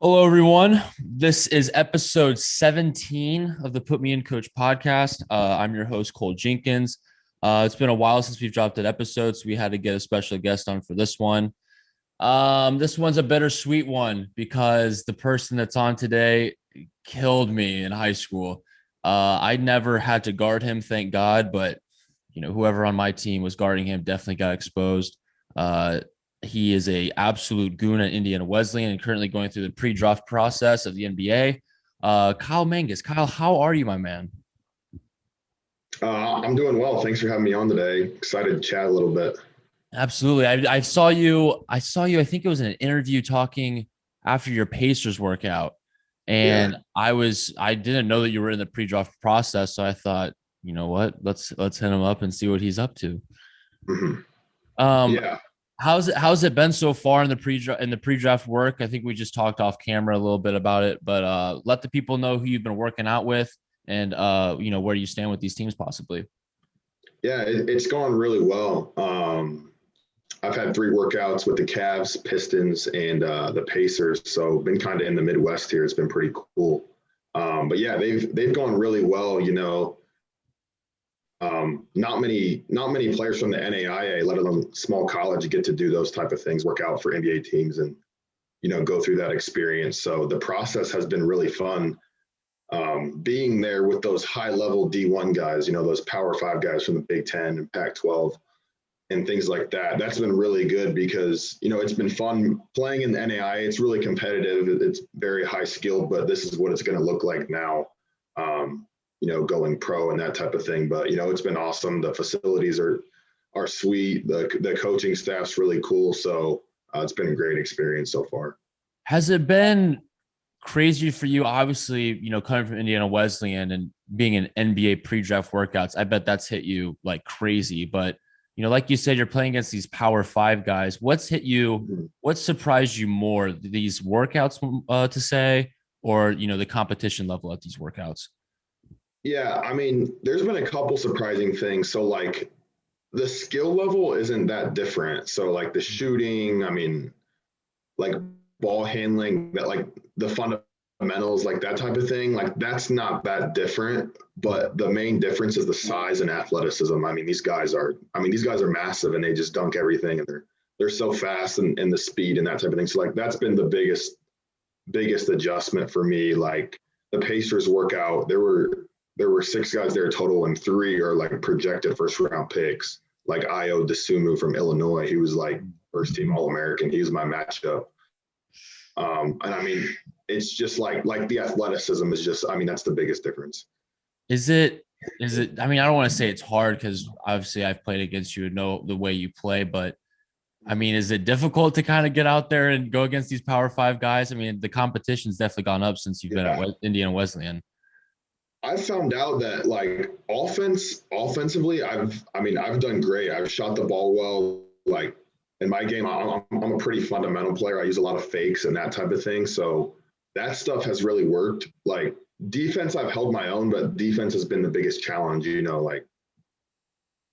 Hello, everyone. This is episode 17 of the Put Me in Coach podcast. I'm your host, Cole Jenkins. It's been a while since we've dropped an episode, so we had to get a special guest on for this one. This one's a bittersweet one because the person that's on today killed me in high school. I never had to guard him, thank God, but whoever on my team was guarding him definitely got exposed. Uh, he is a absolute goon at Indiana Wesleyan and currently going through the pre-draft process of the NBA. Kyle Mangas. Kyle, how are you, my man? I'm doing well. Thanks for having me on today. Excited to chat a little bit. Absolutely. I saw you. I saw you. I think it was in an interview talking after your Pacers workout, Yeah. and I didn't know that you were in the pre-draft process, so I thought, you know what, let's hit him up and see what he's up to. hmm Um, Yeah. how's it been so far in the pre-draft work? I think we just talked off camera a little bit about it, but let the people know who you've been working out with and where you stand with these teams possibly. Yeah. It's going really well. I've had three workouts with the Cavs, Pistons, and the Pacers. So been kind of in the Midwest here. It's been pretty cool. But yeah, they've gone really well. Not many players from the NAIA, let alone small college, get to do those type of things, work out for NBA teams, and go through that experience. So the process has been really fun. Being there with those high level D1 guys, those Power Five guys from the Big Ten and Pac 12 and things like that. That's been really good because, it's been fun playing in the NAIA. It's really competitive. It's very high skilled, but this is what it's going to look like now, going pro and that type of thing. But, it's been awesome. The facilities are sweet. The coaching staff's really cool. So it's been a great experience so far. Has it been crazy for you? Obviously, coming from Indiana Wesleyan and being in NBA pre-draft workouts, I bet that's hit you like crazy. But like you said, you're playing against these Power Five guys. What's hit you? Mhm. What surprised you more? These workouts, to say, or the competition level at these workouts? Yeah, I mean, there's been a couple surprising things. So like the skill level isn't that different. So like the shooting, I mean, like ball handling, that like the fundamentals, like that type of thing, like that's not that different. But the main difference is the size and athleticism. I mean, these guys are massive and they just dunk everything and they're so fast and the speed and that type of thing. So like that's been the biggest adjustment for me. Like the Pacers workout, there were six guys there total, and three are like projected first round picks. Like Io DeSumo from Illinois, he was like first team All American. He was my matchup. And I mean, it's just like the athleticism is just. I mean, that's the biggest difference. Is it? Is it? I mean, I don't want to say it's hard because obviously I've played against you and know the way you play, but I mean, is it difficult to kind of get out there and go against these Power Five guys? I mean, the competition's definitely gone up since you've been at Yeah, Indiana Wesleyan. I found out that like offensively, I've done great. I've shot the ball well. Like in my game, I'm a pretty fundamental player. I use a lot of fakes and that type of thing. So that stuff has really worked. Like defense, I've held my own, but defense has been the biggest challenge. Like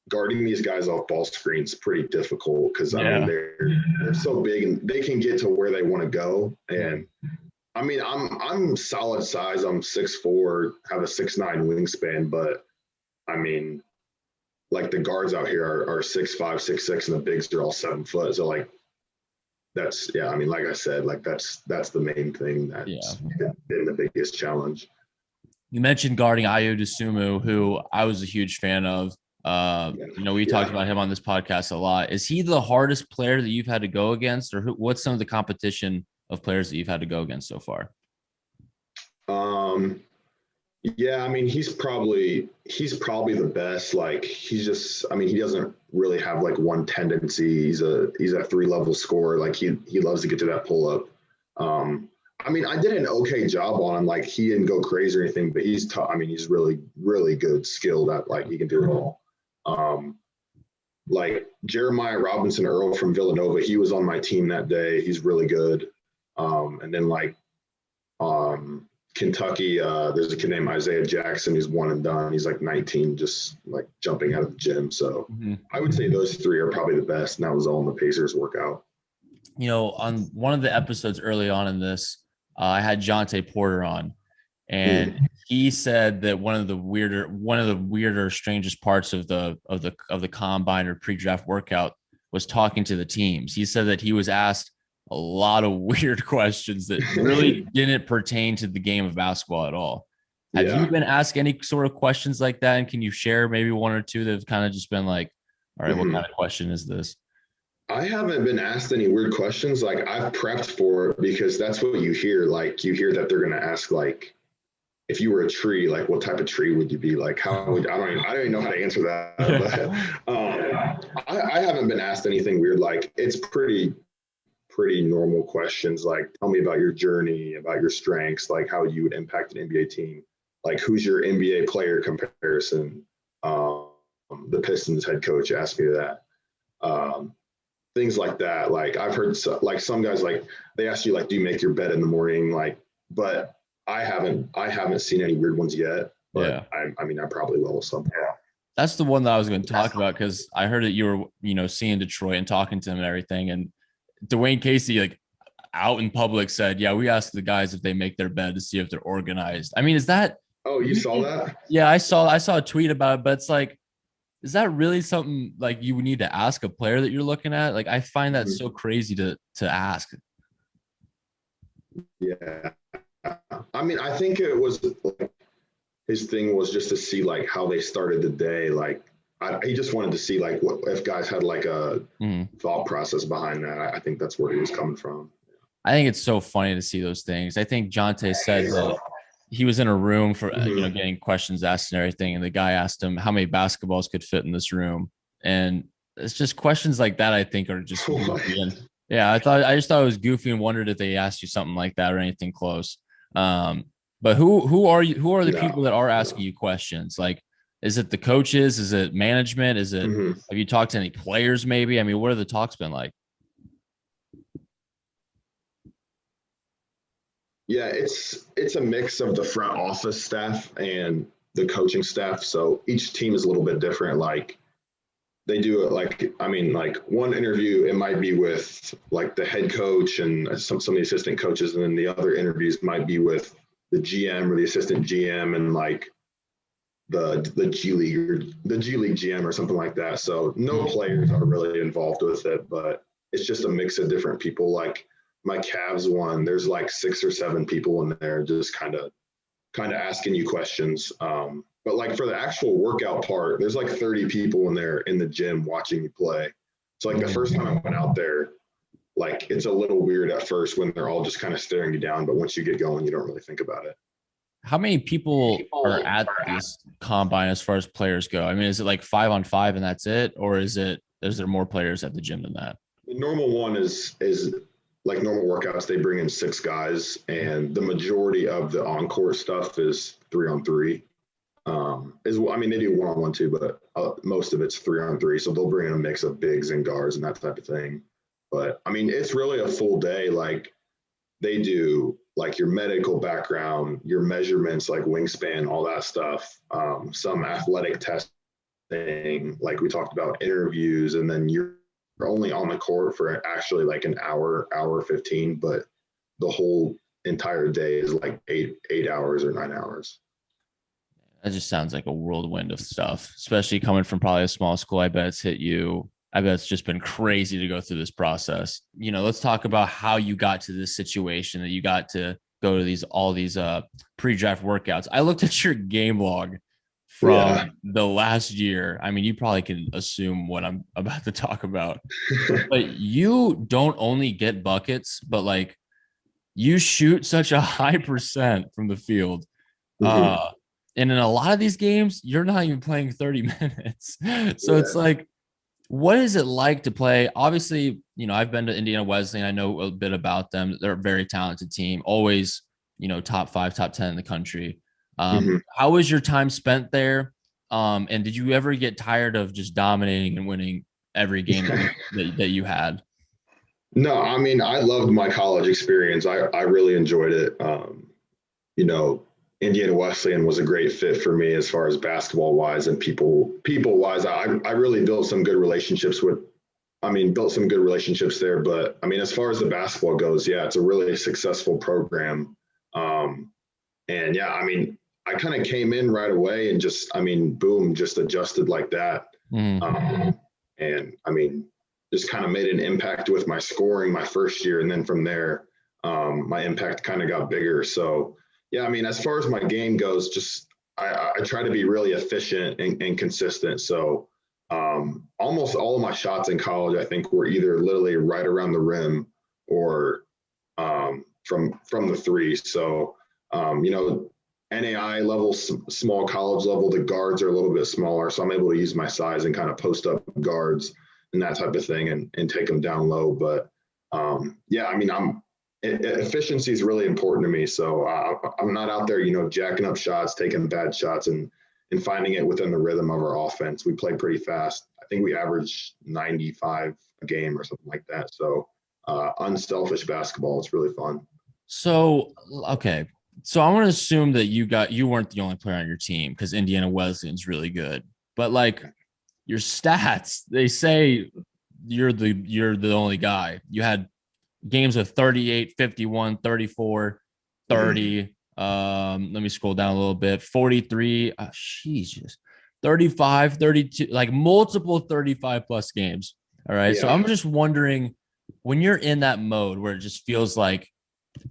guarding these guys off ball screens pretty difficult because I mean Yeah. they're so big and they can get to where they want to go. And I mean I'm solid size. I'm 6'4", have a 6'9" wingspan, but I mean like the guards out here are 6'5", 6'6", and the bigs are all 7 foot. So like that's yeah. I mean like I said, like that's the main thing Yeah. that's been the biggest challenge. You mentioned guarding Ayo DeSumo, who I was a huge fan of. Yeah. We talked Yeah. about him on this podcast a lot. Is he the hardest player that you've had to go against, or what's some of the competition of players that you've had to go against so far? Um, Yeah, I mean, he's probably the best. Like he's just, I mean, he doesn't really have like one tendency. He's a three-level scorer. Like he loves to get to that pull up. I mean, I did an okay job on him. Like he didn't go crazy or anything, but he's tough. I mean, he's really really good, skilled at like he can do it all. Um, like Jeremiah Robinson Earl from Villanova, he was on my team that day. He's really good. And then like Kentucky, there's a kid named Isaiah Jackson. He's one and done. He's like 19, just like jumping out of the gym. So Mhm. I would say those three are probably the best. And that was all in the Pacers workout. On one of the episodes early on in this, I had Jonte Porter on, and he said that one of the weirder, strangest parts of the combine or pre-draft workout was talking to the teams. He said that he was asked a lot of weird questions that really didn't pertain to the game of basketball at all. Have you been asked any sort of questions like that? And can you share maybe one or two that have kind of just been like, all right, what kind of question is this? I haven't been asked any weird questions. Like, I've prepped for it because that's what you hear. Like, you hear that they're going to ask, like, if you were a tree, like, what type of tree would you be? Like, I don't even know how to answer that. But I haven't been asked anything weird. Like, it's pretty normal questions. Like, tell me about your journey, about your strengths, like how you would impact an NBA team. Like, who's your NBA player comparison? The Pistons head coach asked me that. Things like that. Like, I've heard some guys, like, they ask you, like, do you make your bed in the morning? Like, but I haven't seen any weird ones yet. But I mean, I probably will someday. That's the one that I was going to talk about, because I heard that you were, seeing Detroit and talking to him and everything. And Dwayne Casey, like, out in public said, yeah, we asked the guys if they make their bed to see if they're organized. I mean, is that? Oh, you saw that? Yeah, I saw a tweet about it, but it's like, is that really something like you would need to ask a player that you're looking at? Like, I find that so crazy to ask. Yeah. I mean, I think it was like, his thing was just to see like how they started the day. Like, he just wanted to see like what if guys had like a thought process behind that. I think that's where he was coming from. I think it's so funny to see those things. I think Jonte said that he was in a room for getting questions asked and everything, and the guy asked him how many basketballs could fit in this room, and it's just questions like that I think are just goofy. And yeah, I just thought it was goofy and wondered if they asked you something like that or anything close. But who are the people that are asking you questions? Like, is it the coaches? Is it management? Is it have you talked to any players maybe? I mean, what have the talks been like? Yeah, it's a mix of the front office staff and the coaching staff. So each team is a little bit different. Like, they do it like, I mean, like one interview, it might be with like the head coach and some of the assistant coaches. And then the other interviews might be with the GM or the assistant GM and like the G League or the G League GM or something like that. So no players are really involved with it, but it's just a mix of different people. Like my Cavs one, there's like 6 or 7 people in there just kind of asking you questions. But like for the actual workout part, there's like 30 people in there in the gym watching you play. So like the first time I went out there, like it's a little weird at first when they're all just kind of staring you down. But once you get going, you don't really think about it. How many people are at this combine as far as players go? I mean, is it like 5-on-5 and that's it? Or is there more players at the gym than that? The normal one is like normal workouts. They bring in 6 guys, and the majority of the on-court stuff is 3-on-3. I mean, they do 1-on-1 too, but most of it's 3-on-3. So they'll bring in a mix of bigs and guards and that type of thing. But I mean, it's really a full day. Like they do like your medical background, your measurements, like wingspan, all that stuff. Some athletic testing, like we talked about, interviews, and then you're only on the court for actually like an hour 15, but the whole entire day is like 8 hours or 9 hours. That just sounds like a whirlwind of stuff, especially coming from probably a small school. I bet it's hit you. I bet it's just been crazy to go through this process. Let's talk about how you got to this situation that you got to go to all these pre-draft workouts. I looked at your game log from the last year. I mean, you probably can assume what I'm about to talk about, but you don't only get buckets, but like you shoot such a high percent from the field. And in a lot of these games, you're not even playing 30 minutes. So it's like, what is it like to play? Obviously, I've been to Indiana Wesleyan. I know a bit about them. They're a very talented team, always, top 5, top 10 in the country. How was your time spent there? And did you ever get tired of just dominating and winning every game that you had? No, I mean, I loved my college experience. I really enjoyed it. Indiana Wesleyan was a great fit for me as far as basketball wise and people wise. I really built some good relationships with I mean, built some good relationships there. But I mean, as far as the basketball goes, yeah, it's a really successful program. Um, and yeah, I mean, I kind of came in right away and just, I mean, boom, just adjusted like that. Mm. And I mean, just kind of made an impact with my scoring my first year. And then from there, my impact kind of got bigger. So, yeah, I mean, as far as my game goes, just I try to be really efficient and consistent. So, almost all of my shots in college, I think, were either literally right around the rim or from the three. So, you know, NAIA level, small college level, the guards are a little bit smaller, so I'm able to use my size and kind of post up guards and that type of thing and take them down low. But yeah, I mean, efficiency is really important to me. So I'm not out there, you know, jacking up shots, taking bad shots, and finding it within the rhythm of our offense. We play pretty fast. I think we average 95 a game or something like that. So unselfish basketball. It's really fun. So, okay. So I want to assume that you weren't the only player on your team because Indiana Wesleyan's really good. But like your stats, they say you're the only guy. You had games of 38, 51, 34, Mhm. 30. Let me scroll down a little bit. 43. Jesus. 35, 32, like multiple 35 plus games. All right. So Yeah. I'm just wondering when you're in that mode where it just feels like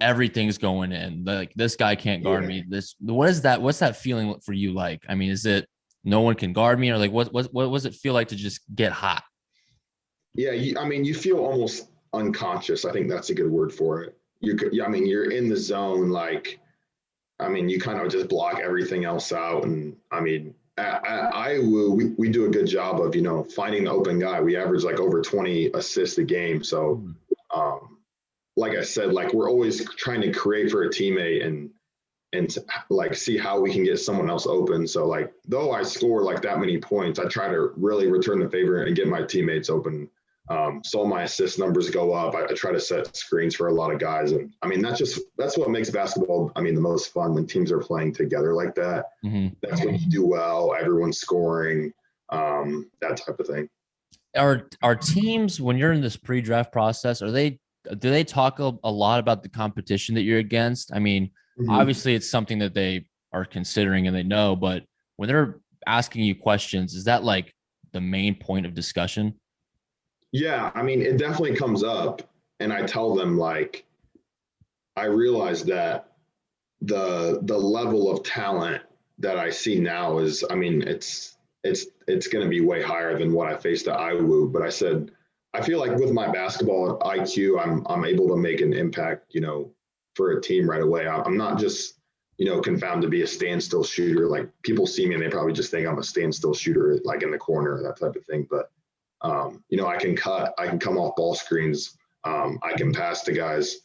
everything's going in, like this guy can't guard Yeah. me. What's that feeling for you like? I mean, is it no one can guard me, or like what does it feel like to just get hot? Yeah. I mean, you feel almost unconscious. I think that's a good word for it. I mean, you're in the zone. Like, I mean, you kind of just block everything else out. And I mean, at Iowa, we do a good job of, you know, finding the open guy. We average like over 20 assists a game. So, um, like I said, like we're always trying to create for a teammate and to, like see how we can get someone else open. So like though I score like that many points, I try to really return the favor and get my teammates open. So my assist numbers go up. I try to set screens for a lot of guys, and I mean that's what makes basketball. I mean the most fun when teams are playing together like that. Mm-hmm. That's when you do well. Everyone's scoring, that type of thing. Are teams, when you're in this pre-draft process, do they talk a lot about the competition that you're against? I mean, Mm-hmm. obviously it's something that they are considering and they know, but when they're asking you questions, is that like the main point of discussion? Yeah, I mean it definitely comes up, and I tell them like I realize that the level of talent that I see now is, I mean, it's going to be way higher than what I faced at IWU. But I said, I feel like with my basketball IQ, I'm able to make an impact, you know, for a team right away. I'm not just, you know, confounded to be a standstill shooter. Like people see me and they probably just think I'm a standstill shooter, like in the corner, that type of thing. But you know, I can cut, I can come off ball screens, I can pass to guys.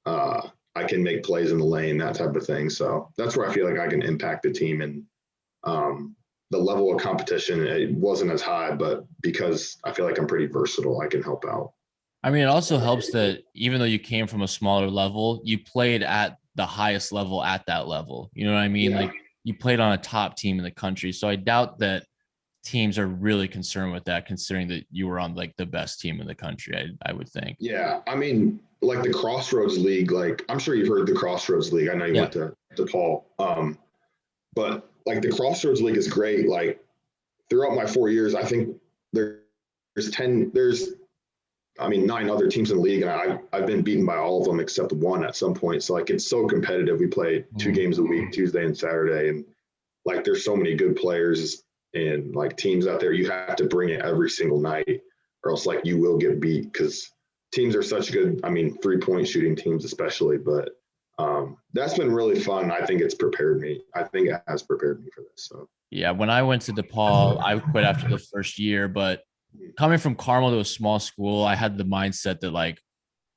I can make plays in the lane, that type of thing. So that's where I feel like I can impact the team. And the level of competition, it wasn't as high, but because I feel like I'm pretty versatile, I can help out. I mean, it also helps that even though you came from a smaller level, you played at the highest level at that level. You know what I mean? Yeah. Like you played on a top team in the country. So I doubt that teams are really concerned with that, considering that you were on like the best team in the country. I would think. Yeah. I mean, like the Crossroads League, like I'm sure you've heard the Crossroads League. I know you Yeah. went to Paul. But like the Crossroads League is great. Like throughout my 4 years, I think there's 10, there's I mean, 9 other teams in the league, and I've been beaten by all of them except one at some point. So like it's so competitive. We play 2 games a week, Tuesday and Saturday, and like there's so many good players and like teams out there. You have to bring it every single night, or else like you will get beat because teams are such good. I mean, 3-point shooting teams especially, but that's been really fun. I think it's prepared me. I think it has prepared me for this. So Yeah, when I went to DePaul, I quit after the first year. But coming from Carmel to a small school, I had the mindset that like,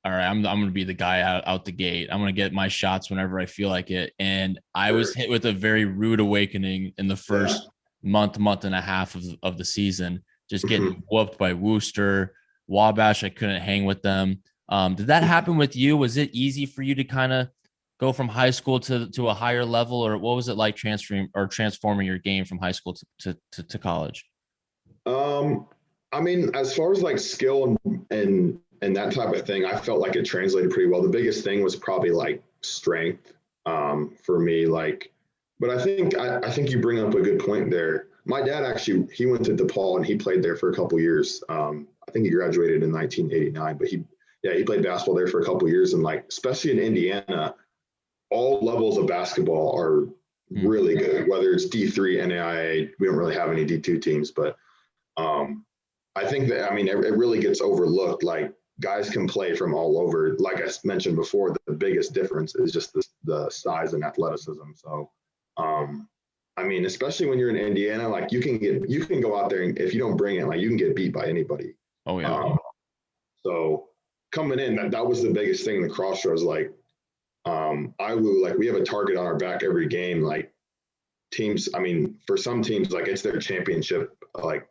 all right, I'm going to be the guy out the gate. I'm going to get my shots whenever I feel like it. And I was sure. hit with a very rude awakening in the Yeah. first month and a half of the season, just Mhm. getting whooped by Worcester, Wabash. I couldn't hang with them. Did that happen with you? Was it easy for you to kind of go from high school to a higher level, or what was it like transferring or transforming your game from high school to college? Um, I mean, as far as like skill and that type of thing, I felt like it translated pretty well. The biggest thing was probably like strength for me. Like, but I think you bring up a good point there. My dad actually he went to DePaul and he played there for a couple years. I think he graduated in 1989, but he played basketball there for a couple years, and like especially in Indiana, all levels of basketball are really good. Whether it's D3, NAIA, we don't really have any D2 teams, but I think that, I mean, it really gets overlooked. Like guys can play from all over. Like I mentioned before, the biggest difference is just the size and athleticism. So, I mean, especially when you're in Indiana, like you can go out there and if you don't bring it, like you can get beat by anybody. Oh yeah. So coming in, that was the biggest thing in the Crossroads. Like, IWU, like we have a target on our back every game. Like teams, I mean, for some teams, like it's their championship, like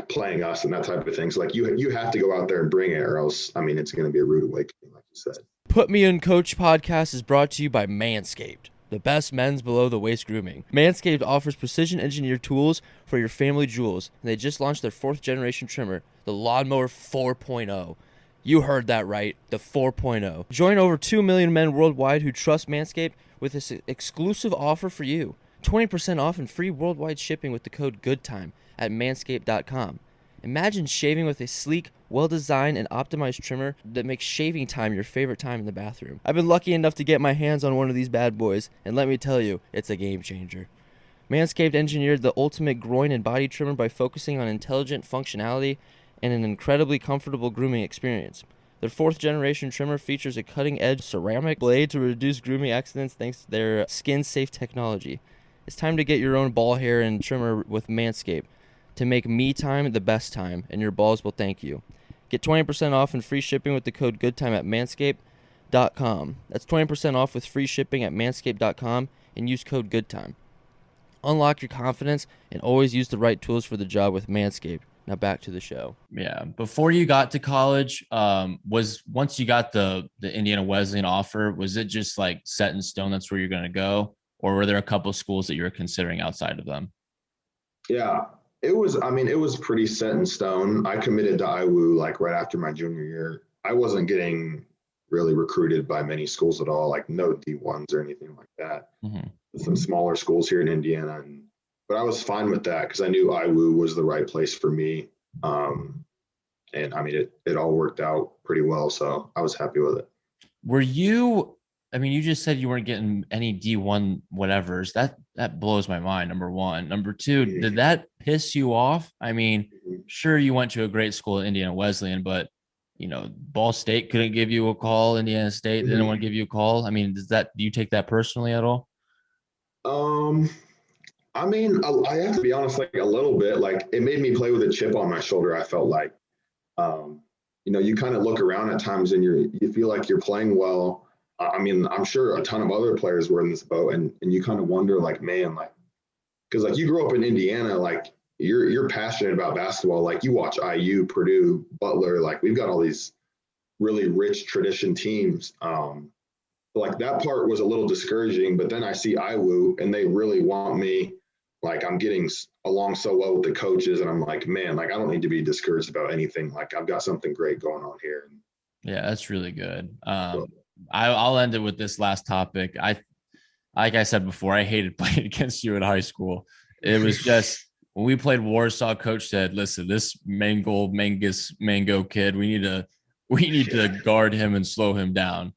playing us and that type of thing. So like you have to go out there and bring it, or else I mean it's going to be a rude awakening, like you said. Put Me in Coach podcast is brought to you by Manscaped, the best men's below the waist grooming. Manscaped offers precision engineered tools for your family jewels, and they just launched their 4th generation trimmer, the Lawnmower 4.0. You heard that right, the 4.0. Join over 2 million men worldwide who trust Manscaped with this exclusive offer for you. 20% off and free worldwide shipping with the code GOODTIME at manscaped.com. Imagine shaving with a sleek, well-designed, and optimized trimmer that makes shaving time your favorite time in the bathroom. I've been lucky enough to get my hands on one of these bad boys, and let me tell you, it's a game changer. Manscaped engineered the ultimate groin and body trimmer by focusing on intelligent functionality and an incredibly comfortable grooming experience. Their 4th generation trimmer features a cutting-edge ceramic blade to reduce grooming accidents thanks to their skin-safe technology. It's time to get your own ball hair and trimmer with Manscaped to make me time the best time, and your balls will thank you. Get 20% off and free shipping with the code GOODTIME at manscaped.com. That's 20% off with free shipping at manscaped.com and use code GOODTIME. Unlock your confidence and always use the right tools for the job with Manscaped. Now back to the show. Yeah. Before you got to college, was once you got the Indiana Wesleyan offer, was it just like set in stone that's where you're going to go? Or were there a couple of schools that you were considering outside of them? Yeah, it was pretty set in stone. I committed to IWU like right after my junior year. I wasn't getting really recruited by many schools at all, like no D1s or anything like that. Mm-hmm. Some smaller schools here in Indiana. But I was fine with that because I knew IWU was the right place for me. And I mean, it all worked out pretty well. So I was happy with it. You just said you weren't getting any D1 whatevers. That blows my mind, number one. Number two, did that piss you off? I mean, sure, you went to a great school at Indiana Wesleyan, but, Ball State couldn't give you a call. Indiana State didn't want to give you a call. I mean, do you take that personally at all? I mean, I have to be honest, like a little bit. Like it made me play with a chip on my shoulder. I felt like, you kind of look around at times and you feel like you're playing well. I mean, I'm sure a ton of other players were in this boat, and you kind of wonder, like, man, like, because like you grew up in Indiana, like you're passionate about basketball. Like you watch IU, Purdue, Butler. Like we've got all these really rich tradition teams. Like that part was a little discouraging, but then I see IWU and they really want me. Like I'm getting along so well with the coaches, and I'm like, man, like I don't need to be discouraged about anything. Like I've got something great going on here. Yeah, that's really good. I'll end it with this last topic. Like I said before, I hated playing against you in high school. It was just when we played Warsaw, coach said, listen, this Mango kid, we need to guard him and slow him down.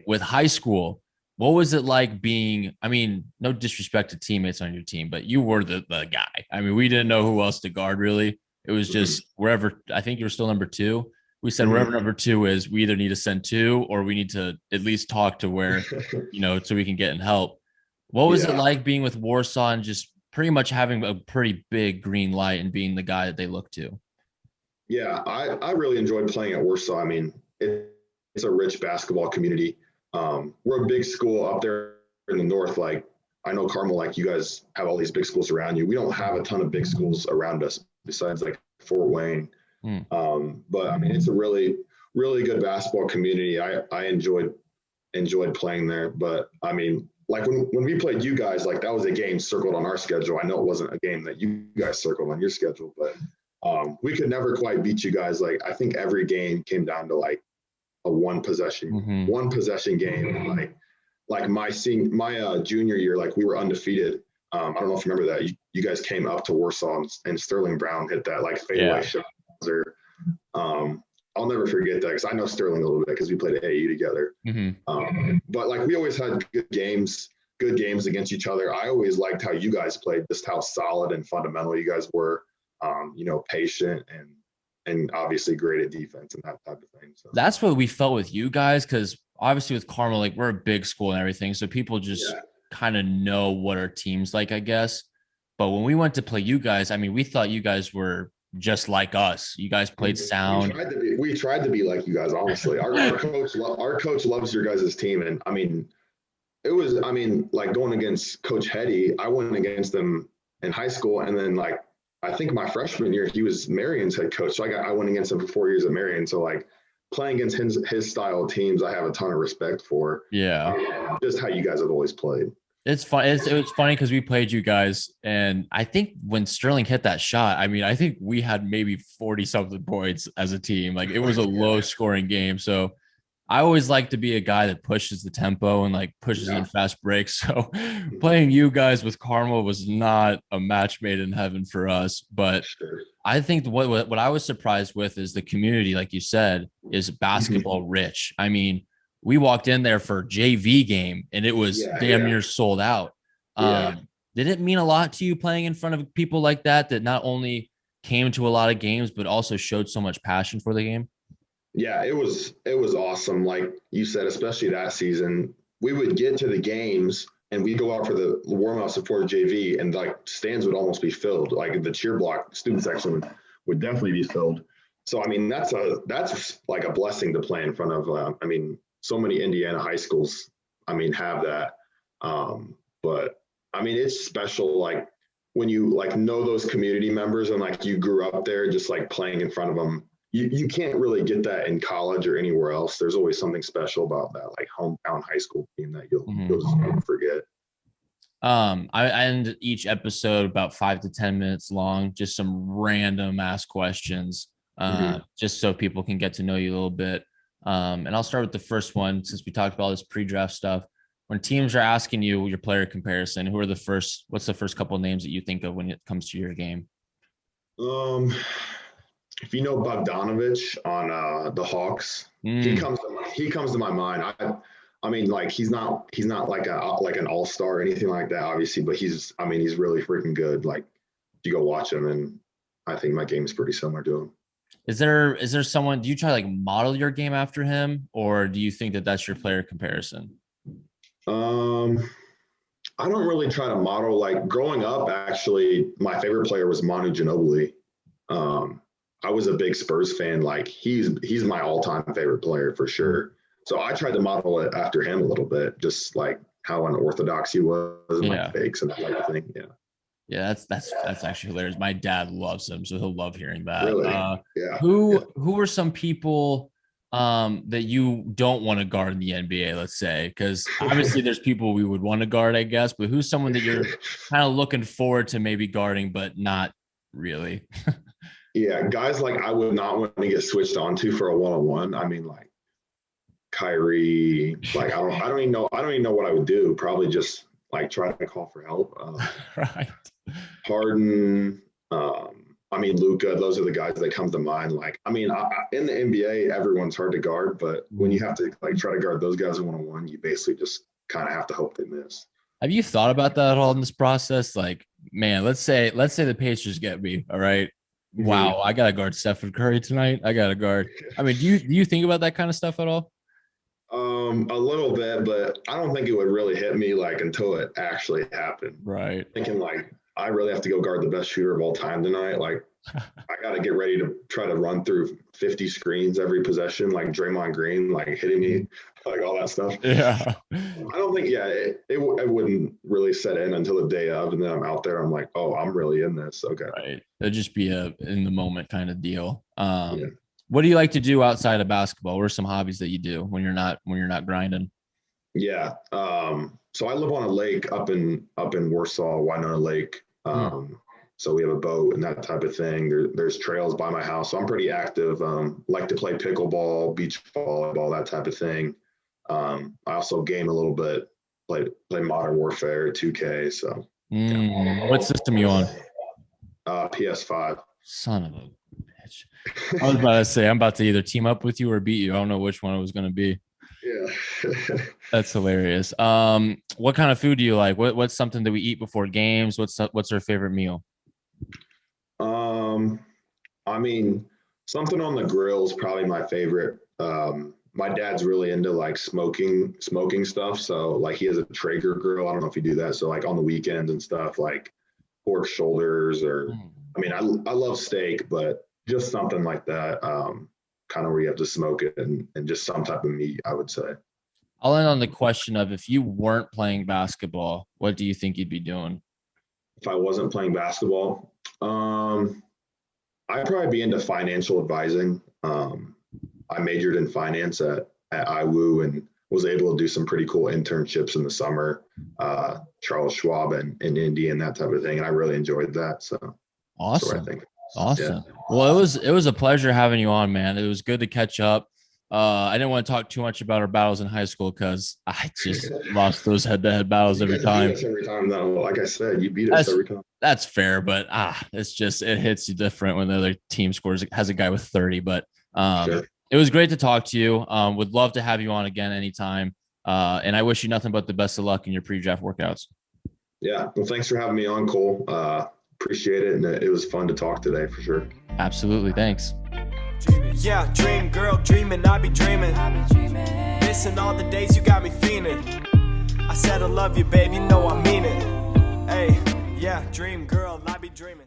With high school, what was it like being, I mean, no disrespect to teammates on your team, but you were the guy. I mean, we didn't know who else to guard really. It was just wherever, I think you were still number 2. We said wherever number 2 is, we either need to send 2 or we need to at least talk to where, so we can get and help. What was it like being with Warsaw and just pretty much having a pretty big green light and being the guy that they look to? Yeah, I really enjoyed playing at Warsaw. I mean, it's a rich basketball community. We're a big school up there in the north. Like I know Carmel, like you guys have all these big schools around you. We don't have a ton of big schools around us besides like Fort Wayne. But I mean, it's a really, really good basketball community. I enjoyed playing there. But I mean, like when we played you guys, like that was a game circled on our schedule. I know it wasn't a game that you guys circled on your schedule, but We could never quite beat you guys. Like, I think every game came down to like a one possession game. Like my junior year, like we were undefeated. I don't know if you remember that. You guys came up to Warsaw and Sterling Brown hit that like fadeaway shot. I'll never forget that because I know Sterling a little bit because we played at AU together. But like we always had good games against each other. I always liked how you guys played, just how solid and fundamental you guys were. Patient and obviously great at defense and that type of thing. So that's what we felt with you guys, because obviously with Carmel, like we're a big school and everything, so people just kind of know what our team's like, I guess. But when we went to play you guys, I mean, we thought you guys were just like us. You guys played sound. We tried to be like you guys, honestly. Our coach loves your guys' team, and I mean, like going against Coach Hetty, I went against them in high school, and then like I think my freshman year he was Marion's head coach, so I went against him for 4 years at Marion. So like playing against his style of teams, I have a ton of respect for. Yeah, just how you guys have always played. It's fun. It was funny because we played you guys, and I think when Sterling hit that shot, I mean, I think we had maybe 40 something points as a team. Like it was a low scoring game. So I always like to be a guy that pushes the tempo and like pushes in fast breaks. So playing you guys with Carmel was not a match made in heaven for us. But I think what I was surprised with is the community, like you said, is basketball rich. I mean, we walked in there for JV game and it was damn near sold out. Did it mean a lot to you playing in front of people like that not only came to a lot of games, but also showed so much passion for the game? Yeah, it was awesome. Like you said, especially that season, we would get to the games and we'd go out for the warm-ups before the JV, and like stands would almost be filled. Like the cheer block student section would definitely be filled. So I mean, that's like a blessing to play in front of. I mean, so many Indiana high schools, I mean, have that. But I mean, it's special. Like when you like know those community members and like you grew up there, just like playing in front of them. You can't really get that in college or anywhere else. There's always something special about that, like hometown high school team that you'll just never forget. I end each episode about 5 to 10 minutes long, just some random ass questions, just so people can get to know you a little bit. And I'll start with the first one since we talked about all this pre-draft stuff. When teams are asking you your player comparison, what's the first couple of names that you think of when it comes to your game? If you know Bogdanovich on the Hawks, he comes to my mind. I mean, like he's not like an all-star or anything like that, obviously, but he's really freaking good. Like you go watch him, and I think my game is pretty similar to him. Is there someone? Do you try to like model your game after him, or do you think that that's your player comparison? I don't really try to model. Like growing up, actually, my favorite player was Manu Ginobili. I was a big Spurs fan. Like he's my all-time favorite player for sure. So I tried to model it after him a little bit, just like how unorthodox he was and like fakes and that type of thing. Yeah. Yeah, that's actually hilarious. My dad loves him, so he'll love hearing that. Really? Who are some people that you don't want to guard in the NBA, let's say? Because obviously there's people we would want to guard, I guess, but who's someone that you're kind of looking forward to maybe guarding, but not really? Yeah, guys like I would not want to get switched onto for a one-on-one. I mean, like Kyrie, like I don't even know what I would do. Probably just like try to call for help. Right. Harden, I mean Luka. Those are the guys that come to mind. Like, I mean, in the NBA, everyone's hard to guard, but when you have to like try to guard those guys one-on-one, you basically just kind of have to hope they miss. Have you thought about that at all in this process? Like, man, let's say the Pacers get me. All right. Wow, I gotta guard Stephen Curry tonight. I gotta guard. I mean, do you think about that kind of stuff at all? A little bit, but I don't think it would really hit me like until it actually happened. Right. Thinking like I really have to go guard the best shooter of all time tonight. Like I got to get ready to try to run through 50 screens every possession, like Draymond Green, like hitting me, like all that stuff. Yeah. I don't think, it wouldn't really set in until the day of, and then I'm out there. I'm like, oh, I'm really in this. Okay. Right. It'd just be a in the moment kind of deal. What do you like to do outside of basketball? What are some hobbies that you do when you're not grinding? Yeah. So I live on a lake up in Warsaw, Winona Lake. So we have a boat and that type of thing. There's trails by my house. So I'm pretty active. Like to play pickleball, beach volleyball, that type of thing. I also game a little bit, play Modern Warfare, 2K. So What system you on? PS5. Son of a bitch. I was about to say, I'm about to either team up with you or beat you. I don't know which one it was going to be. Yeah. That's hilarious. What kind of food do you like? What's something that we eat before games? What's our favorite meal? I mean, something on the grill is probably my favorite. My dad's really into like smoking stuff. So like he has a Traeger grill. I don't know if you do that. So like on the weekends and stuff, like pork shoulders I mean, I love steak, but just something like that. Kind of where you have to smoke it and just some type of meat, I would say. I'll end on the question of, if you weren't playing basketball, what do you think you'd be doing? If I wasn't playing basketball, I'd probably be into financial advising. I majored in finance at IWU and was able to do some pretty cool internships in the summer, Charles Schwab and Indy and that type of thing. And I really enjoyed that. So awesome. I think. Awesome. Yeah. Well, it was a pleasure having you on, man. It was good to catch up. I didn't want to talk too much about our battles in high school because I just lost those head-to-head battles every time. Every time, though. Like I said, you beat us every time. That's fair, but it's just, it hits you different when the other team has a guy with 30. But Sure. It was great to talk to you. Would love to have you on again anytime. And I wish you nothing but the best of luck in your pre-draft workouts. Yeah. Well, thanks for having me on, Cole. Appreciate it. And it was fun to talk today for sure. Absolutely. Thanks. Yeah, dream girl, dreaming, I be dreaming. Missing all the days you got me feeling. I said I love you, babe, you know I mean it. Hey, yeah, dream girl, I be dreaming.